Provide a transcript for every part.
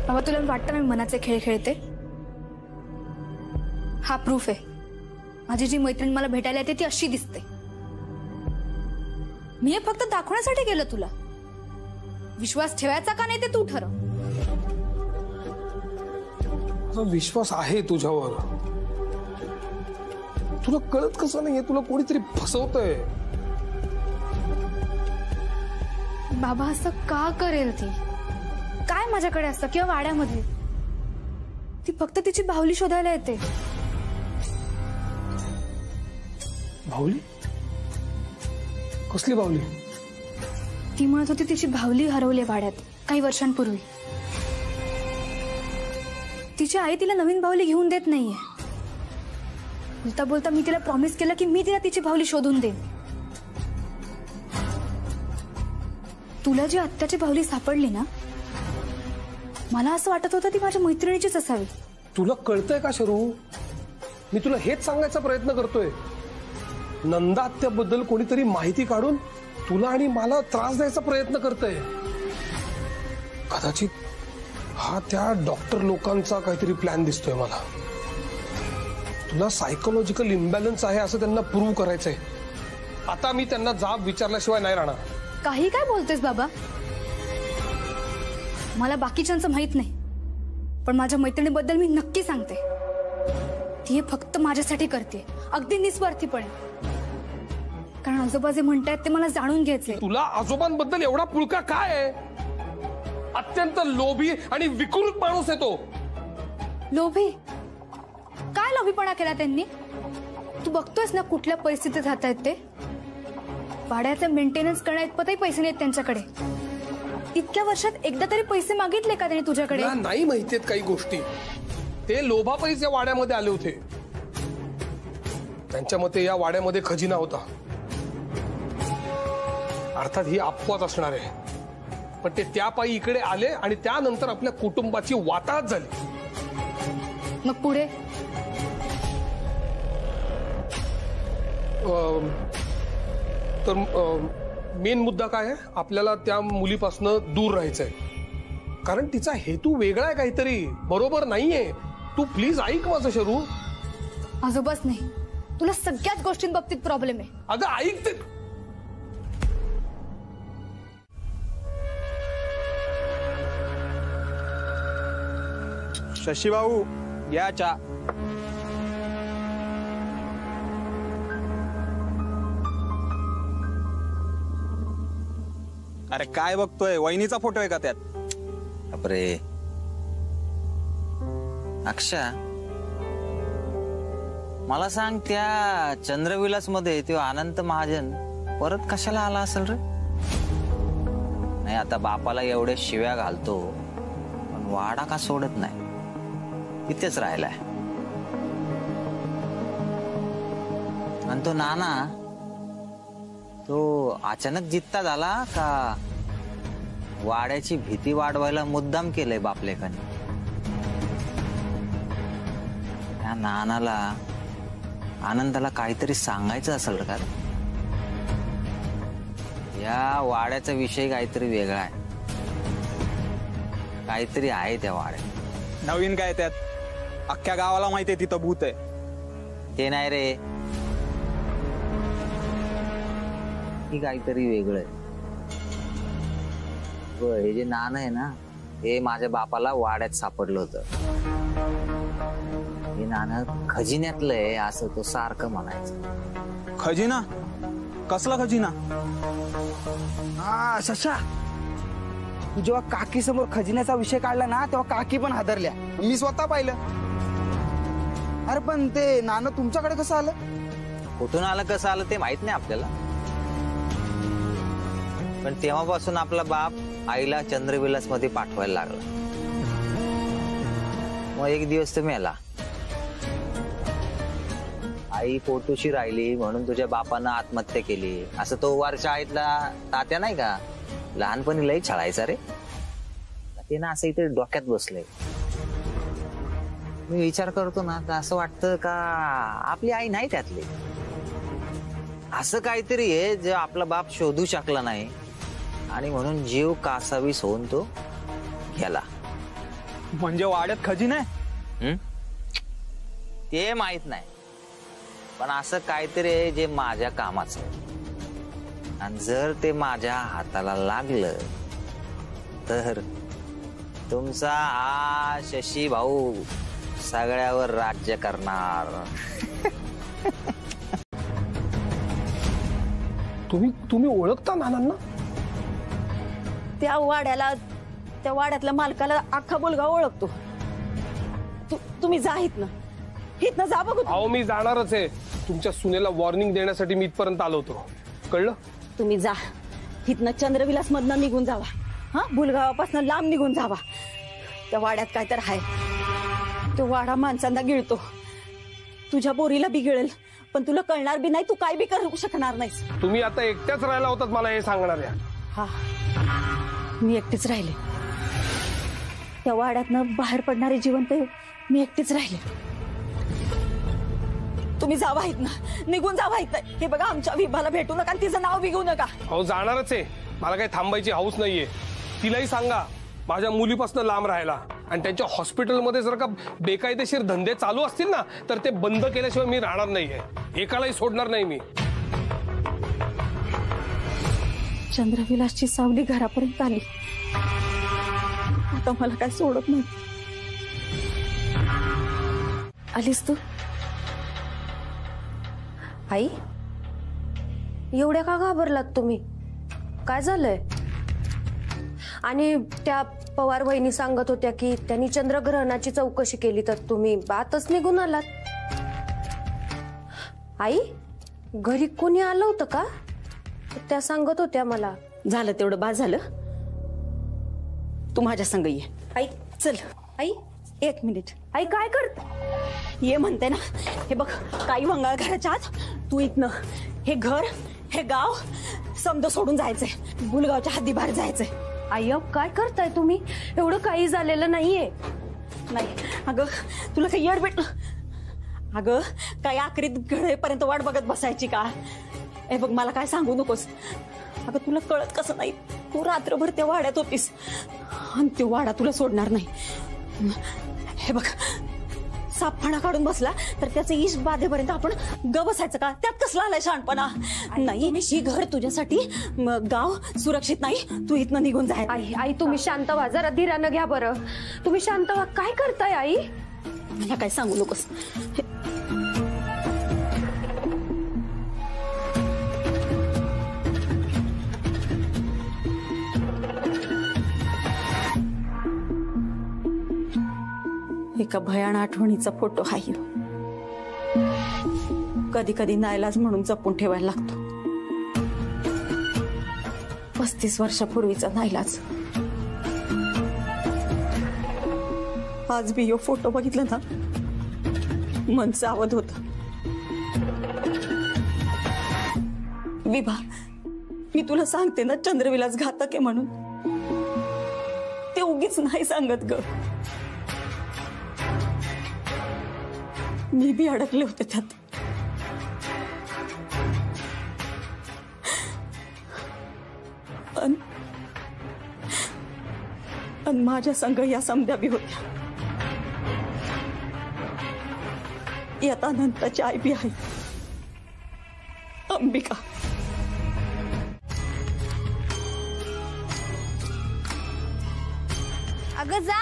बाबा तुला वाटतं मी मनाचे खेळ खेळते? हा प्रूफ आहे. माझी जी मैत्रीण मला भेटायला येते ती अशी दिसते. मी हे फक्त दाखवण्यासाठी केलं तुला. विश्वास ठेवायचा का नाही ते तू ठरव. विश्वास आहे तुझ्यावर. तुला कळत कसं नाहीये? तुला कोणीतरी फसवतंय. बाबा असं का करेल ती? काय माझ्याकडे असतं किंवा वाड्यामध्ये? ती फक्त तिची बाहुली शोधायला येते. बाहुली? कसली बाहुली? ती म्हणत होती तिची बाहुली हरवली वाड्यात काही वर्षांपूर्वी. तिची आई तिला नवीन बाहुली घेऊन देत नाहीये. बोलता बोलता मी तिला प्रॉमिस केलं की मी तिला तिची बाहुली शोधून देईन. तुला जी आत्याची बाहुली सापडली ना, मला असं वाटत होतं ती माझ्या मैत्रिणीचीच असावी. तुला कळतंय का शरू? मी तुला हेच सांगायचा प्रयत्न करतोय. नंदा आत्याबद्दल कोणीतरी माहिती काढून तुला आणि मला त्रास द्यायचा प्रयत्न करतंय. कदाचित हा त्या डॉक्टर लोकांचा काहीतरी प्लॅन दिसतोय मला. तुला सायकोलॉजिकल इम्बॅलन्स आहे असं त्यांना प्रूव्ह करायचंय. आता मी त्यांना जाब विचारल्याशिवाय नाही राहणार. काही काय बोलतेस बाबा? मला बाकीच्यांचं माहित नाही, पण माझ्या मैत्रिणीबद्दल मी नक्की सांगते. ती हे फक्त माझ्यासाठी करते, अगदी निस्वार्थीपणे. कारण आजोबा जे म्हणतायत ते मला जाणून घ्यायचंय. तुला आजोबांबद्दल एवढा पुळका काय आहे? अत्यंत लोभी आणि विकृत माणूस आहे तो. लोभी? काय लोभीपणा केला त्यांनी? तू बघतोयस ना कुठल्या परिस्थितीत राहतायत ते. वाड्याचा मेंटेनन्स करण्या इतपतही पैसे नाहीत त्यांच्याकडे. इतक्या वर्षात एकदा तरी पैसे मागितले का त्यांनी तुझ्याकडे? नाही माहितीयेत काही गोष्टी. ते लोभापायीच या वाड्यामध्ये आले होते. त्यांच्या मते या वाड्यामध्ये खजिना होता. अर्थात ही अपवाद असणार आहे, पण ते त्या पायी इकडे आले आणि त्यानंतर आपल्या कुटुंबाची वाताहत झाली. मग पुढे? तर मेन मुद्दा काय आहे? आपल्याला त्या मुलीपासून दूर राहायचंय. कारण तिचा हेतू वेगळा आहे, काहीतरी बरोबर नाहीये. तू प्लीज ऐक माझं शरू. आजोबाच नाही, तुला सगळ्याच गोष्टींबाबतीत प्रॉब्लेम आहे. अगं ऐक ते. शशी भाऊ या चा. अरे काय बघतोय? वहिनीचा फोटो आहे का त्यात? अरे अक्षा, मला सांग, त्या चंद्रविलास मध्ये तो अनंत महाजन परत कशाला आला असेल रे? नाही आता बापाला एवढे शिव्या घालतो, पण वाडा का सोडत नाही? इथेच राहिलाय. आणि तो नाना, तो अचानक जित्ता झाला का वाड्याची भीती वाढवायला मुद्दाम केलंय बापलेकाने? त्या नानाला आनंदाला काहीतरी सांगायचं असेल का? या वाड्याचा विषय काहीतरी वेगळा आहे. काहीतरी आहे त्या वाड्यात. नवीन काय त्यात? अख्ख्या गावाला माहितीये तिथं भूत आहे. ते नाही रे, ही काहीतरी वेगळं आहे. हे जे नाणं आहे ना, हे माझ्या बापाला वाड्यात सापडलं होतं. हे नाणं खजिन्यातलं आहे असं तो सारखं म्हणायचं. खजिना? कसला खजिना? हा शशा, तू जेव्हा काकी समोर खजिन्याचा विषय काढला ना, तेव्हा काकी पण हादरल्या. मी स्वतः पाहिलं. अरे पण ते नाणं तुमच्याकडे कसं आलं? कुठून आलं कसं आलं ते माहित नाही आपल्याला, पण तेव्हापासून आपला बाप आईला चंद्रविलास मध्ये पाठवायला लागला. मग एक दिवस तर मेला. आई पोटूशी राहिली म्हणून तुझ्या बापानं आत्महत्या केली असं तो वरच्या आईतला तात्या नाही का, लहानपणी लई छळायचा रे. ते ना असं इथे डोक्यात बसलंय. मी विचार करतो ना तर असं वाटतं का आपली आई नाही त्यातली. असं काहीतरी आहे जे आपला बाप शोधू शकला नाही आणि म्हणून जीव कासावीस होऊन तो गेला. म्हणजे वाड्यात खजिना आहे? ते माहित नाही, पण असं काहीतरी आहे जे माझ्या कामाचं आहे. आणि जर ते माझ्या हाताला लागलं तर तुमचा हा शशी भाऊ सगळ्यावर राज्य करणार. तुम्ही ओळखता नानांना? त्या वाड्यातल्या मालकाला अख्खा मुलगा ओळखतो. तुम्ही जा इथनं जा बघू. अहो मी जाणारच आहे. तुमच्या सुनेला वॉर्निंग देण्यासाठी मी इथपर्यंत आलो होतो. कळलं? तुम्ही जा इथनं चंद्रविलास मधनं निघून जावा. हा, भुलगावापासून लांब निघून जावा. त्या वाड्यात काय तर आहे. तो वाडा माणसांना गिळतो. तुझ्या पोरीला बी गिळेल, पण तुला कळणार बी नाही. तू काय बी करू शकणार नाहीस. तुम्ही आता एकट्याच राहिला होतात मला हे सांगणाऱ्या? हा, मी एकटीच राहिले. त्या वाड्यातनं बाहेर पडणारे जिवंत मी एकटीच राहिले. तुम्ही जावा इथनं, निघून जावा इथनं. हे बघा, आमच्या विभाला भेटू नका आणि तिचं नाव बिघू नका. अहो जाणारच आहे. मला काही थांबायची हौस नाहीये. तिलाही सांगा माझ्या मुलीपासून लांब राहायला. आणि त्यांच्या हॉस्पिटलमध्ये जर का बेकायदेशीर धंदे चालू असतील ना, तर ते बंद केल्याशिवाय मी राहणार नाहीये. एकालाही सोडणार नाही मी. चंद्रविलासची सावली घरापर्यंत आली. आता मला काय सोडत नाही. आलीस तू? आई, एवढ्या का घाबरलात तुम्ही? काय झालंय? आणि त्या पवार वहिनी सांगत होत्या की त्यांनी चंद्रग्रहणाची चौकशी केली, तर तुम्ही आतच निघून आलात. आई, घरी कोणी आलं होतं का? त्या सांगत होत्या मला. झालं तेवढं बाद झालं. तू माझ्या संग ये. आई, चल. आई, 1 मिनिट. आई काय करत? ये म्हणते ना. हे बघ, काही मंगळ घराच्या आत तू इथनं हे घर, हे गाव समज सोडून जायचंय. गुलगावच्या हद्दीबाहेर जायचंय. आई, काय करताय तुम्ही? एवढं काही झालेलं नाहीये. नाही अगं, तुला काही येड भेटलं? अगं, काही आखरीत घडेपर्यंत वाट बघत बसायची का? हे बघ, मला काय सांगू नकोस. अगं, तुला कळत कसं नाही? तू रात्रभर त्या वाड्यात होतीस आणि तो वाडा तुला सोडणार नाही. हे बघ, सापखाना काढून बसला तर त्याचं इश बाधेपर्यंत आपण ग बसायचं का? त्यात कसला आलाय शहाणपणा? नाही, ही घर तुझ्यासाठी, गाव सुरक्षित नाही. तू इथनं निघून जाय. आई, तुम्ही शांत व्हा, जरा धीरानं घ्या बरं. तुम्ही शांत व्हा. काय करताय आई? मला काय सांगू नकोस. एका भयान आठवणीचा फोटो आहे. कधी कधी नाईलाज म्हणून जपून ठेवायला लागतो. 35 वर्षापूर्वीचा नाईलाज. आज बी यो फोटो बघितला ना, मन सावध होत. विभा, मी तुला सांगते ना, चंद्रविलास घातक आहे म्हणून. ते उगीच नाही सांगत ग. मी बी अडकले होते त्यात. आणि माझ्या संग या समध्या बी होत्या. यात अनंताची आई बी आहे, अंबिका. अगं जा,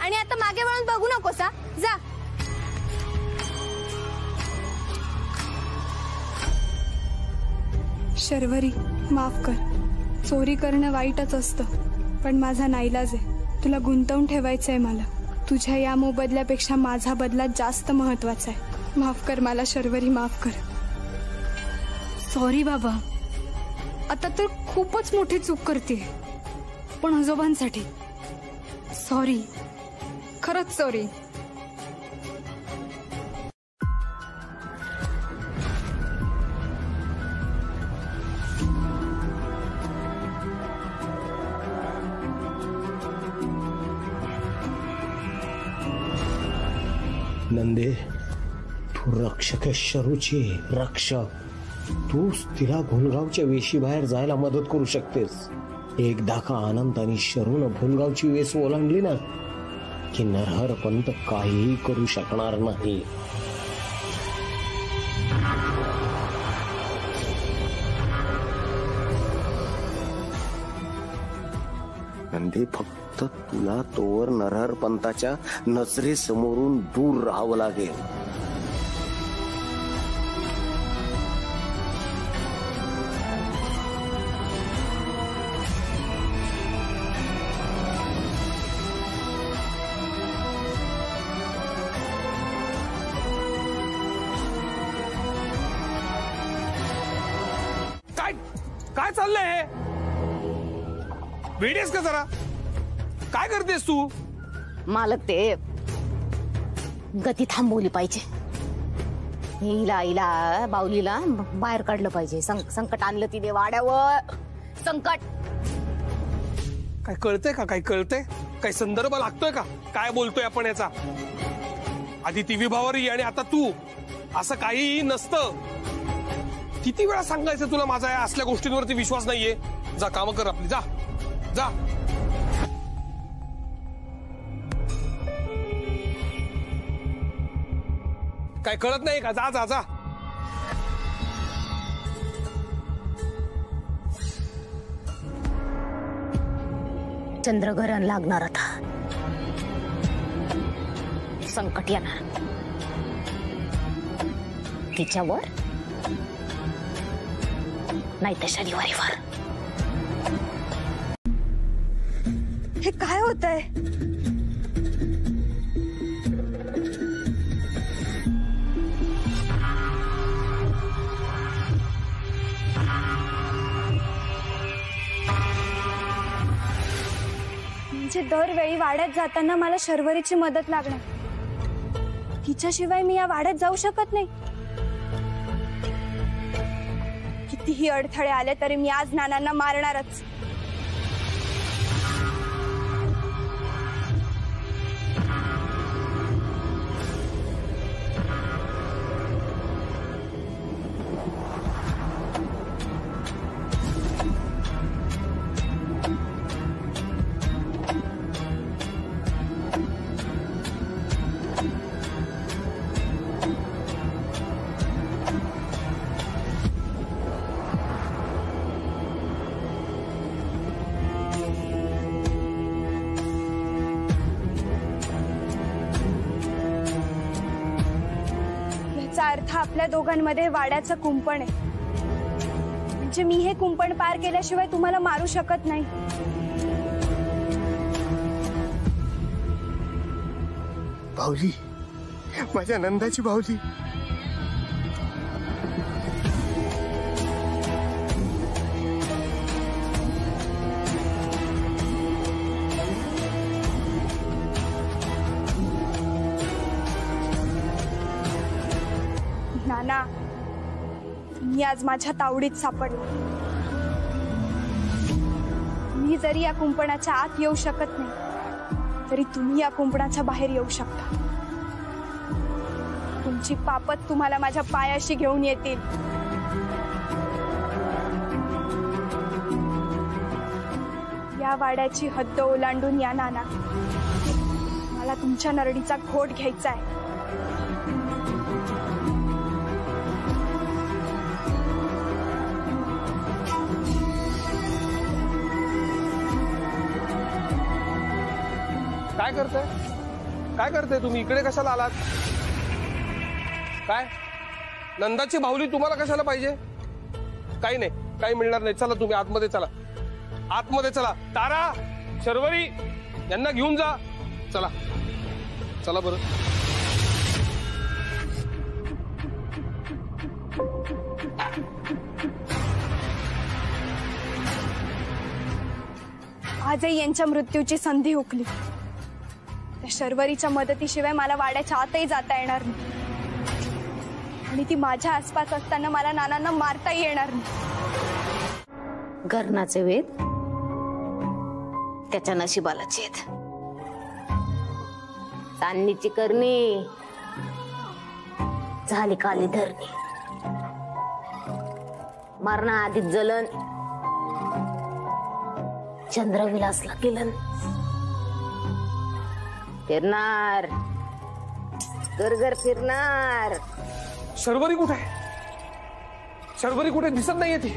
आणि आता मागे वळून बघू नकोस. जा. शर्वरी, माफ कर. चोरी करणं वाईटच असतं, पण माझा नाईलाज आहे. तुला गुंतवून ठेवायचंय मला. तुझ्या या मोबदल्यापेक्षा माझा बदला जास्त महत्वाचा आहे. माफ कर मला शर्वरी, माफ कर. सॉरी बाबा, आता तर खूपच मोठी चूक करते, पण आजोबांसाठी सॉरी, खरंच सॉरी. नंदे, तू रक्षक शरूची रक्षक. तूच तिला भुलगावच्या वेशी बाहेर जायला मदत करू शकतेस. एकदा का अनंत आणि शरून भुलगावची वेस ओलांडली ना, की नरहरपंत काहीही करू शकणार नाही. नंदी, फक्त तुला तोवर नरहरपंताच्या नजरेसमोरून दूर राहावं लागेल. काय काय चाललंय हे? वेडीस का जरा? काय करतेस तू? मालक ते गती थांबवली पाहिजे. हिला बावलीला बाहेर काढलं पाहिजे. संकट आणलं तिने वाड्यावर. संकट काय कळतंय का? काय कळतंय? काय संदर्भ लागतोय का? काय बोलतोय आपण याचा? आधी ती विभावरी आणि आता तू. असं काहीही नसतं. किती वेळा सांगायचं तुला माझा या असल्या गोष्टींवरती विश्वास नाहीये? जा काम कर आपली. जा जा. काय कळत नाही का? जा जा जा. चंद्रग्रहण लागणार आता. संकट येणार तिच्यावर, नाही तर शनिवारीवर. हे काय होतंय? म्हणजे दरवेळी वाड्यात जाताना मला शर्वरीची मदत लागणार. तिच्याशिवाय मी या वाड्यात जाऊ शकत नाही. कितीही अडथळे आले तरी मी आज नानांना मारणारच. अर्थ आपल्या दोघांमध्ये वाड्याचं कुंपण आहे. म्हणजे मी हे कुंपण पार केल्याशिवाय तुम्हाला मारू शकत नाही. बाहुली, माझ्या नंदाची बाहुली. नाना, मी आज माझ्या तावडीत सापडले. मी जरी या कुंपणाच्या आत येऊ शकत नाही तरी तुम्ही या कुंपणाच्या बाहेर येऊ शकता. तुमची पापत तुम्हाला माझ्या पायाशी घेऊन येतील. या वाड्याची हद्द ओलांडून या नाना. मला तुमच्या नरडीचा घोट घ्यायचा आहे. काय करताय? काय करताय तुम्ही? इकडे कशाला आलात? काय नंदाची बाहुली तुम्हाला कशाला पाहिजे? काही नाही, काही मिळणार नाही. चला तुम्ही आतमध्ये चला. आतमध्ये चला. तारा, शर्वरी यांना घेऊन जा. चला चला बरं. आजही यांच्या मृत्यूची संधी हुकली. त्या शर्वरीच्या मदतीशिवाय मला वाड्याच्या आतही जाता येणार नाही. आणि ती माझ्या आसपास असताना मला नानांना मारताही येणार नाही. गर्णाचे वेद त्याच्या नशिबाला छेद. तान्नीची करणी झाली काली धरणी. मरणाआधी जलन चंद्रविलासला किलन. फिरणार, घर फिरणार. शर्वरी कुठे आहे? शर्वरी कुठे दिसत नाहीये ती.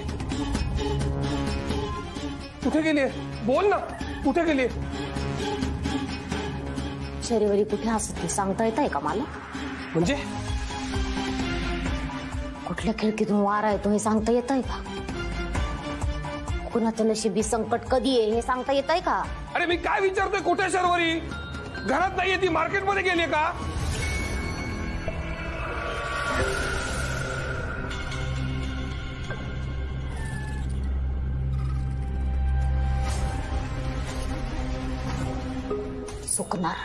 कुठे गेलीये? बोल ना, कुठे गेलीये? शर्वरी कुठे असते सांगता येत आहे का मला? म्हणजे कुठल्या खिडकीतून वारा येतो हे सांगता येत आहे का? कुणाचं नशिबी संकट कधी आहे हे सांगता येत आहे का? अरे मी काय विचारतोय, कुठे शर्वरी? घरात नाहीये ती, मार्केटमध्ये गेलीये का? सुकणार,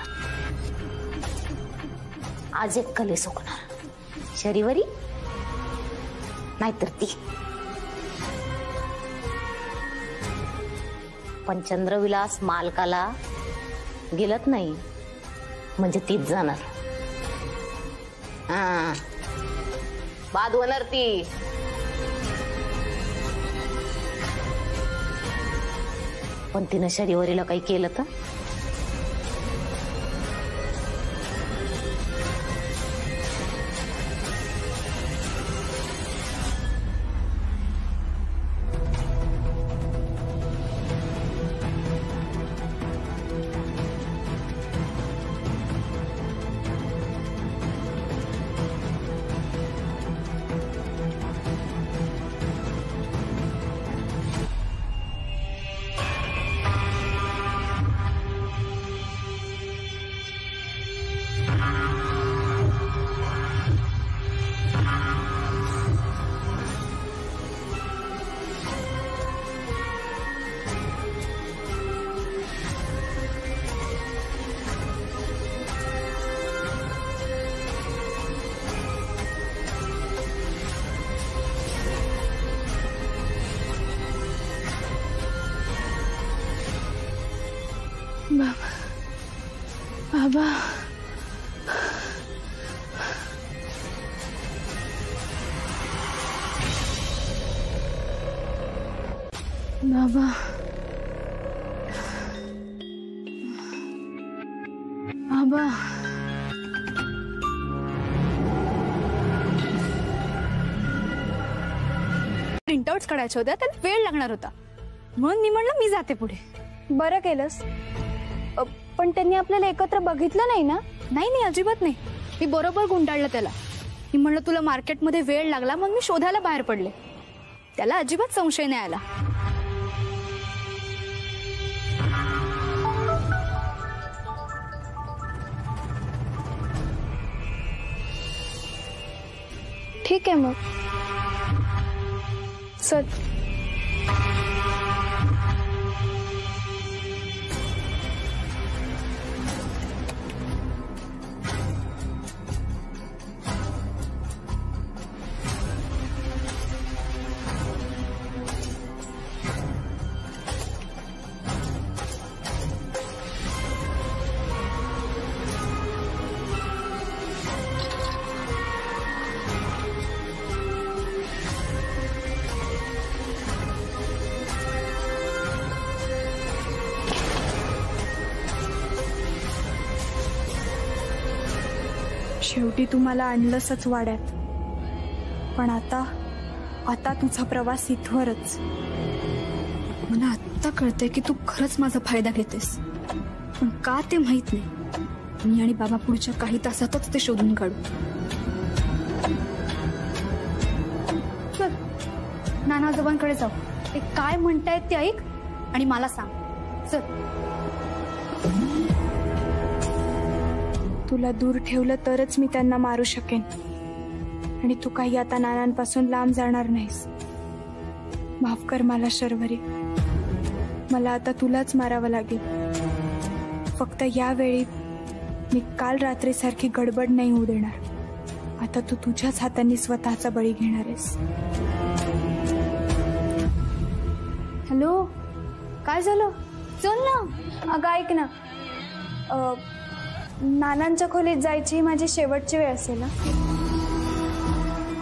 आज एक कले सुकणार. शर्वरी नाहीतर ती. पण चंद्रविलास मालकाला गेलत नाही म्हणजे तीच जाणार. हा, बाद होणार ती. पण तिनं शर्वरीला काही केलं तर? बाबा, बाबा, बाबा. प्रिंटआउट्स काढायच्या होत्या, त्याला वेळ लागणार होता म्हणून मी म्हणलं मी जाते पुढे. बरं केलंस. पण त्यांनी आपल्याला एकत्र बघितलं नाही ना? नाही, अजिबात नाही. मी बरोबर गुंडाळलं त्याला. मी म्हणलं तुला मार्केटमध्ये वेळ लागला, मग मी शोधायला बाहेर पडले. त्याला अजिबात संशय नाही आला. ठीक आहे मग चल. शेवटी तुम्हाला आणलंसच वाड्यात. पण आता तुझा प्रवास इथवरच. मला आत्ता कळतंय की तू खरंच माझा फायदा घेतेस, पण का ते माहित नाही. मी आणि बाबा पुढच्या काही तासातच ते शोधून काढू. चल नाना आजोबांकडे जाऊ. ते काय म्हणतायत ते ऐक आणि मला सांग. चल. तुला दूर ठेवलं तरच मी त्यांना मारू शकेन. आणि तू काही आता नानांपासून लांब जाणार नाहीस. माफ कर मला शर्वरी. मला आता तुलाच मारावं लागेल. फक्त यावेळी मी काल रात्रीसारखी गडबड नाही होऊ देणार. आता तू तुझ्याच हातांनी स्वतःचा बळी घेणार आहेस. हॅलो, काय झालं? चल ना. अगं ऐक ना, नानांच्या खोलीत जायची माझी शेवटची वेळ असेल ना.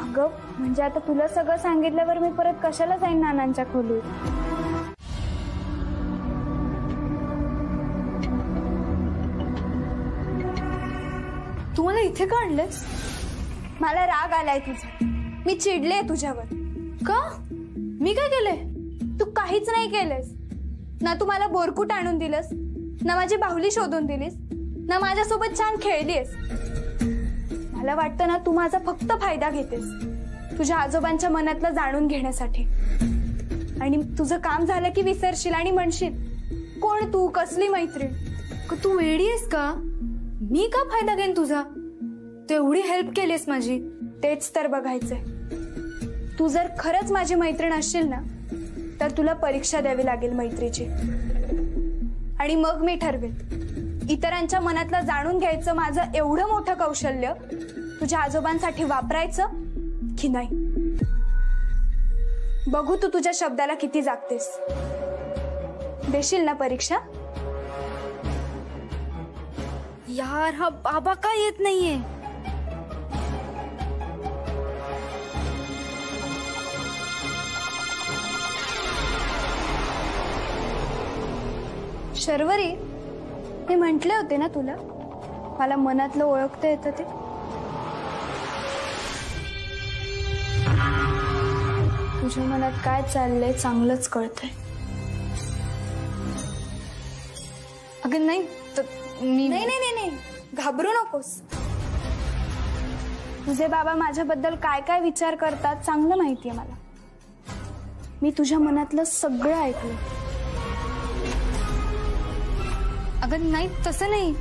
अगं म्हणजे आता तुला सगळं सांगितल्यावर मी परत कशाला जाईन नानांच्या खोलीत. मला इथे का आणलंस? मला राग आलाय तुझा. मी चिडले तुझ्यावर. का? मी काय केलंय? तू काहीच नाही केलंस ना. तू मला बोरकूट आणून दिलंस ना, माझी बाहुली शोधून दिलीस ना, माझ्यासोबत छान खेळलीस. मला वाटतं ना तू माझा फक्त फायदा घेतेस तुझ्या आजोबांच्या मनातलं जाणून घेण्यासाठी. आणि तुझं काम झालं की विसरशील आणि म्हणशील कोण तू, कसली मैत्रीण. तू वेडी आहेस का? मी का फायदा घेईन तुझा? तू एवढी हेल्प केलीस माझी. तेच तर बघायचंय. तू जर खरंच माझी मैत्रीण असशील ना तर तुला परीक्षा द्यावी लागेल मैत्रीची. आणि मग मी ठरवेन इतरांच्या मनातलं जाणून घ्यायचं माझं एवढं मोठं कौशल्य तुझ्या आजोबांसाठी वापरायचं की नाही. बघू तू तुझ्या शब्दाला किती जागतेस. देशील ना परीक्षा? यार हा बाबा का येत नाहीये? शर्वरी, मी म्हटले होते ना तुला मला मनातलं ओळखता येतं ते. तुझ्या मनात काय चाललंय चांगलंच कळतंय. अगं नाही नाही नाही नाही नाही, घाबरू नकोस. तुझे बाबा माझ्याबद्दल काय काय विचार करतात चांगलं माहितीये मला. मी तुझ्या मनातलं सगळं ऐकलं. अगं नाही, तसं नाही.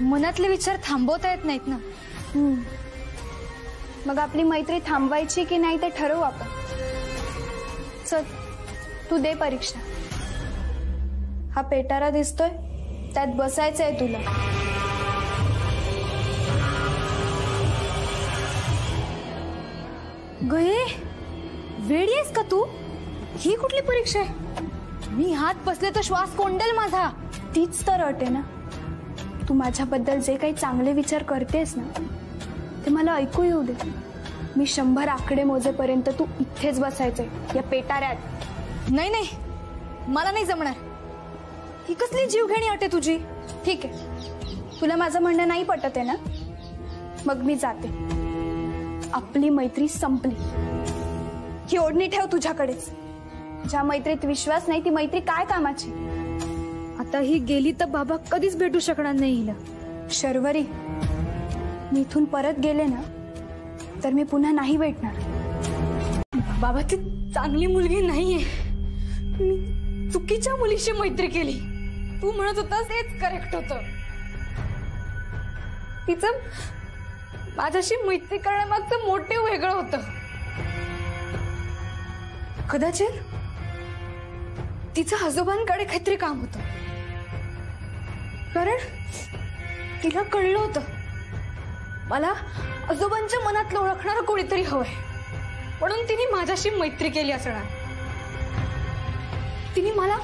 मनातले विचार थांबवता येत नाहीत ना. मग आपली मैत्री थांबवायची की नाही ते ठरवू आपण. चल तू दे परीक्षा. हा पेटारा दिसतोय त्यात बसायचंय तुला. गये, वेडी आहेस का तू? ही कुठली परीक्षा आहे? मी हात बसले तर श्वास कोंडेल माझा. तीच तर अट आहे ना. तू माझ्याबद्दल जे काही चांगले विचार करतेस ना ते मला ऐकू येऊ दे. मी 100 आकडे मोजेपर्यंत तू इथेच बसायचंय या पेटाऱ्यात. नाही नाही, मला नाही जमणार. ही कसली जीवघेणी अट आहे तुझी? ठीक आहे, तुला माझं म्हणणं नाही पटत आहे ना, मग मी जाते. आपली मैत्री संपली. ही ओढणी ठेव तुझ्याकडेच. ज्या मैत्रीत विश्वास नाही ती मैत्री काय कामाची. आता ही गेली तर बाबा कधीच भेटू शकणार नाही हिला. शर्वरी, मी इथून परत गेले ना तर मी पुन्हा नाही भेटणार. बाबा ती चांगली मुलगी नाहीये. मी चुकीच्या मुलीशी मैत्री केली. तू म्हणत होतास हेच करेक्ट होतं. तिचं माझ्याशी मैत्री करण्यामागचं मोटिव्ह वेगळं होतं. कदाचित तिचं आजोबांकडे काहीतरी काम होतं. कारण तिला कळलं होतं मला आजोबांच्या मनातलं ओळखणारं कोणीतरी हवंय. म्हणून तिने माझ्याशी मैत्री केली असणार. तिने मला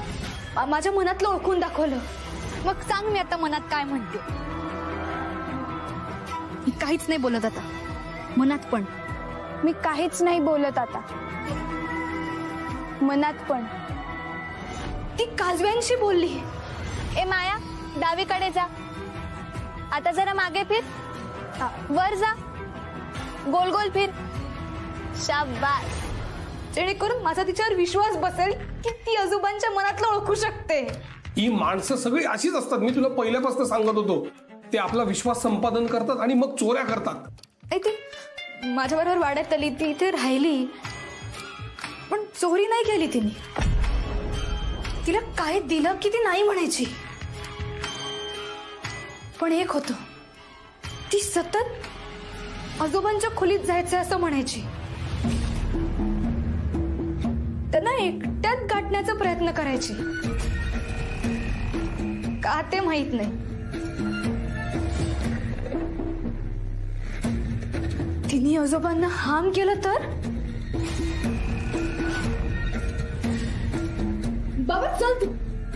माझ्या मनातलं ओळखून दाखवलं. मग सांग मी आता मनात काय म्हणते. मी काहीच नाही बोलत आता. मनात पण मी काहीच नाही बोलत आता. मनात पण. ती काजव्यांशी बोलली. ए माया, डावीकडे जा. आता जरा मागे फिर. वर जा. गोल गोल फिर. शाबास. जेणेकरून माझा तिच्यावर विश्वास बसेल की ती आजोबांच्या मनातलं ओळखू शकते. ही माणसं सगळी अशीच असतात. मी तुला पहिल्यापासून सांगत होतो. ते आपला विश्वास संपादन करतात आणि मग चोऱ्या करतात. ती माझ्या बरोबर वाड्यात आली, ती इथे राहिली, पण चोरी नाही केली तिने. तिला काय दिलं की ती नाही म्हणायची. पण एक होतं, ती सतत आजोबांच्या खोलीत जायचं असं म्हणायची. त्यांना एकट्यात गाठण्याचा प्रयत्न करायची. का ते माहित नाही. तिने आजोबांना हार्म केलं तर? बाबा चल, तू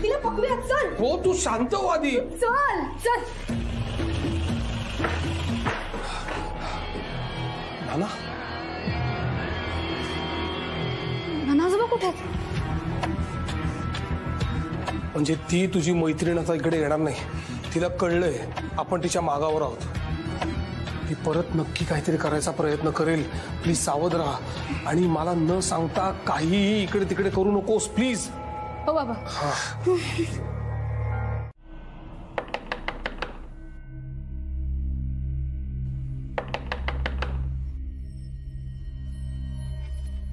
तिला पकडूया. चल. हो, तू शांत हो आधी. चल चल. नाना, नाना आजोबा कुठे आहेत? म्हणजे ती तुझी मैत्रीण आता इकडे येणार नाही. तिला कळलंय आपण तिच्या मागावर आहोत. ती परत नक्की काहीतरी करायचा प्रयत्न करेल. प्लीज सावध राहा आणि मला न सांगता काहीही इकडे तिकडे करू नकोस प्लीज. हो बाबा.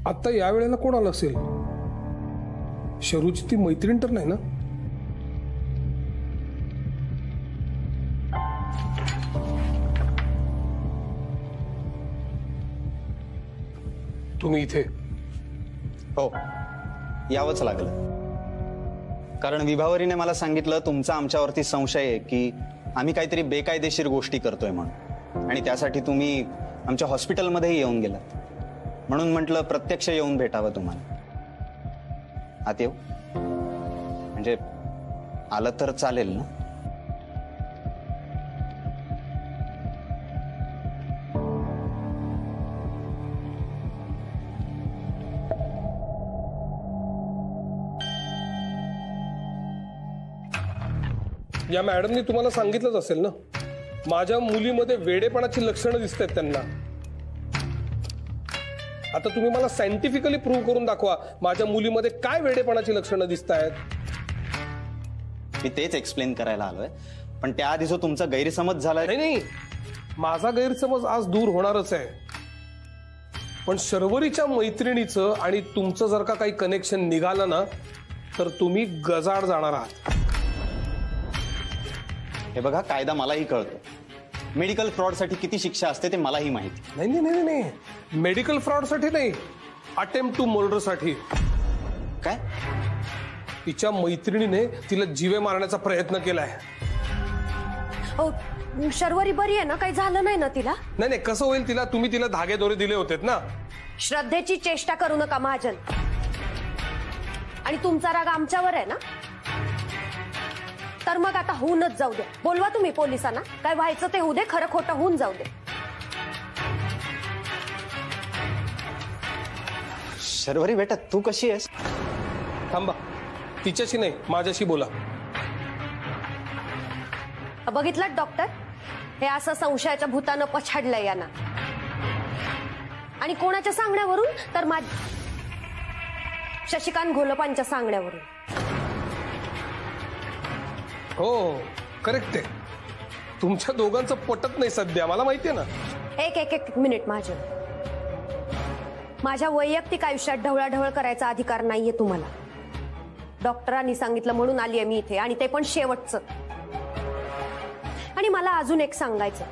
आता या वेळेला कोण आलं असेल? शरूची ती मैत्रीण तर नाही ना? तुम्ही इथे? हो, यावंच लागलं. कारण विभावरीने मला सांगितलं तुमचा आमच्यावरती संशय आहे की आम्ही काहीतरी बेकायदेशीर गोष्टी करतोय म्हणून, आणि त्यासाठी तुम्ही आमच्या हॉस्पिटलमध्येही येऊन गेलात. म्हणून म्हटलं प्रत्यक्ष येऊन भेटावं तुम्हाला. आत येऊ? म्हणजे आलं तर चालेल ना? या मॅडमनी तुम्हाला सांगितलंच असेल ना, माझ्या मुलीमध्ये वेडेपणाची लक्षणं दिसत आहेत त्यांना. आता तुम्ही मला सायंटिफिकली प्रूव्ह करून दाखवा माझ्या मुलीमध्ये काय वेडेपणाची लक्षणं दिसत आहेत. मी तेच एक्सप्लेन करायला आलोय, पण त्याआधी जो तुमचा गैरसमज झालाय. नाही, माझा गैरसमज आज दूर होणारच आहे. पण शर्वरीच्या मैत्रिणीचं आणि तुमचं जर का काही कनेक्शन निघालं ना तर तुम्ही गजाड जाणार आहात. हे बघा, कायदा मलाही कळतो. मेडिकल फ्रॉडसाठी किती शिक्षा असते ते मलाही माहिती. नाही नाही नाही, मेडिकल फ्रॉडसाठी नाही, अटेम्प्ट टू मर्डरसाठी. काय? तिच्या मैत्रिणीने तिला जीवे मारण्याचा प्रयत्न केलाय. शर्वरी बरी आहे ना? काही झालं नाही ना तिला? नाही नाही, कसं होईल तिला? तुम्ही तिला धागे दोरे दिले होते ना. श्रद्धेची चेष्टा करू नका महाजन. आणि तुमचा राग आमच्यावर आहे ना, तर मग आता होऊनच जाऊ दे. बोलवा तुम्ही पोलिसांना, काय व्हायचं ते होऊ दे, खरं खोटं होऊन जाऊ दे. शर्वरी बेटा, तू कशी आहेस? थांबा, तिच्याशी नाही माझ्याशी बोला. बघितलं डॉक्टर, हे असं संशयाच्या भूतानं पछाडलंय यांना. आणि कोणाच्या सांगण्यावरून? तर शशिकांत घोलपांच्या सांगण्यावरून. हो करेक्ट आहे. तुमच्या दोघांचं पटत नाही सध्या, मला माहितीये ना. एक मिनिट माझ्या वैयक्तिक आयुष्यात ढवळाढवळ करायचा अधिकार नाहीये तुम्हाला. डॉक्टरांनी सांगितलं म्हणून आलीये मी इथे, आणि ते पण शेवटचं. आणि मला अजून एक सांगायचं,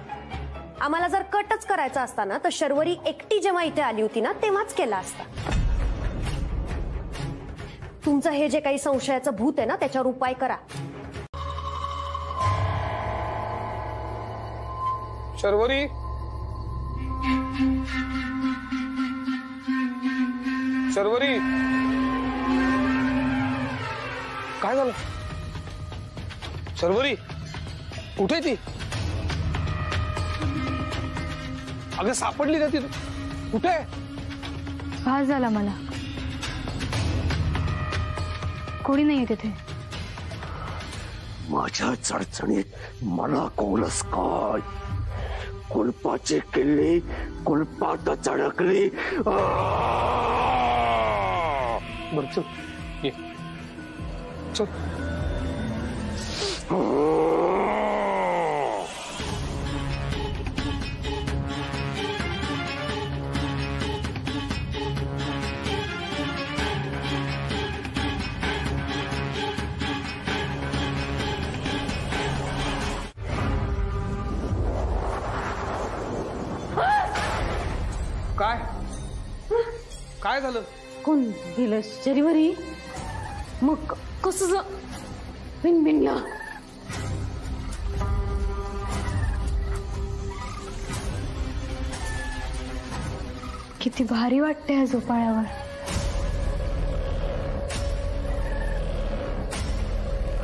आम्हाला जर कटच करायचा असता ना तर शर्वरी एकटी जेव्हा इथे आली होती ना तेव्हाच केला असता. तुमचं हे जे काही संशयाचं भूत आहे ना त्याच्यावर उपाय करा. शर्वरी, शर्वरी, काय झालं? शर्वरी कुठे ती? अगं सापडली का ती? कुठे? भास झाला मला, कोणी नाहीये तिथे. माझ्या चढचणीत मला कोलस काय? कुलपाचे किल्ले कुलपात चढकले. बर चल ये चल. काय काय झालं? कोण दिलं शर्वरी? मग कसं बिनबिनला? किती भारी वाटते ह्या झोपाळ्यावर.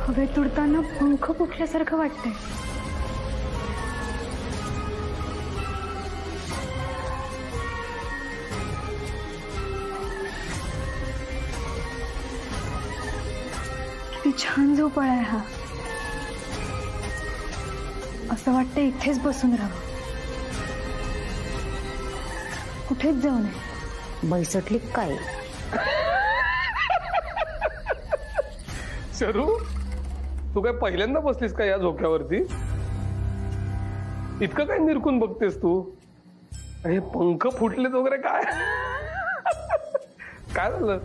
हवेत उडताना पंख फुटल्यासारखं वाटतंय. किती छान झोपाळा आहे हा. असं वाटतं इथेच बसून राहावं. कुठेच जाऊ नये. बैसटली काय? शरू, तू काय पहिल्यांदा बसलीस का या झोक्यावरती? इतकं काय निरकून बघतेस तू? हे पंख फुटलेत वगैरे काय? काय झालं?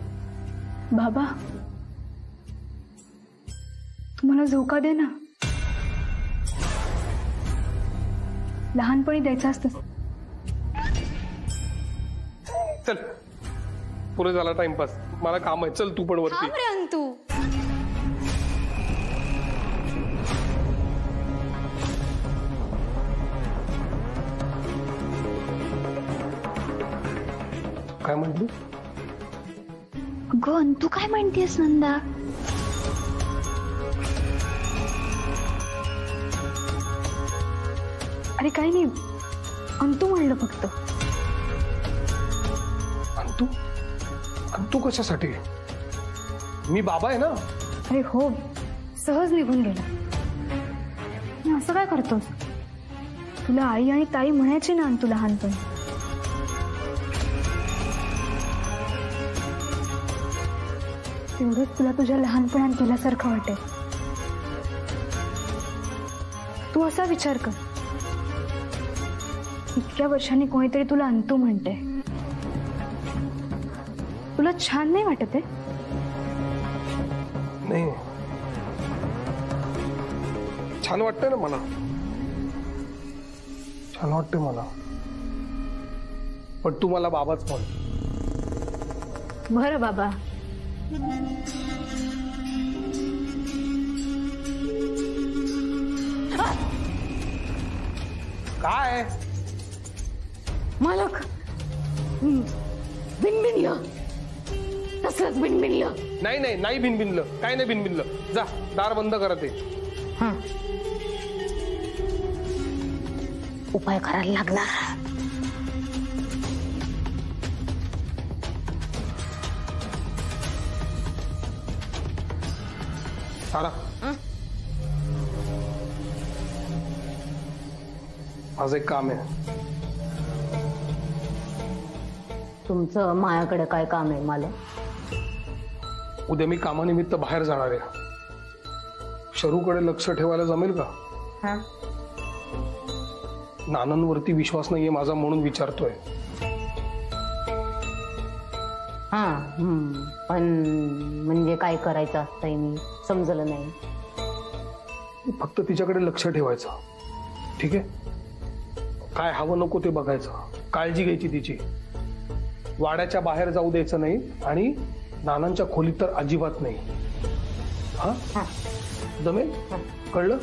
बाबा, तुम्हाला झोका दे ना. लहानपणी द्यायचं असतं. चल, पुरे झाला टाइमपास. मला काम आहे. चल तू पण वरती. थांब रे अंतू. काय म्हटली? अगं अंतू काय म्हणतेस नंदा? अरे काही नाही, अंतू म्हणलं फक्त. अंतू? अंतू कशासाठी? मी बाबा आहे ना. अरे हो, सहज निघून गेला. असं काय करतोस? तुला आई आणि ताई म्हणायची ना अंतू लहानपणी. तेवढंच तुला तुझ्या लहानपणात गेल्यासारखं वाटेल. तू असा विचार कर, इतक्या वर्षांनी कोणीतरी तुला अंतू म्हणते. तुला छान नाही वाटत आहे? नाही, छान वाटतंय ना मला. छान वाटतंय मला. पण तू मला बाबाच म्हण. बरं बाबा. काय मालक, बिनबिनलं. तसंच बिनबिनलं. नाही नाही नाही भिनभिनलं. काय नाही भिनभिनलं. जा, दार बंद करा ते. उपाय करायला लागणार. सारा, आज एक काम आहे. तुमचं मायाकडे काय काम आहे मला? उद्या मी कामानिमित्त बाहेर जाणार आहे. शरूकडे लक्ष ठेवायला जमेल का? नानांवरती विश्वास नाहीये माझा म्हणून विचारतोय. पण म्हणजे काय करायचं असतंय मी समजलं नाही. फक्त तिच्याकडे लक्ष ठेवायचं, ठीक आहे? काय हवं नको ते बघायचं, काळजी घ्यायची तिची. वाड्याच्या बाहेर जाऊ द्यायचं नाही आणि नानांच्या खोलीत तर अजिबात नाही. हा, जमेल? कळलं?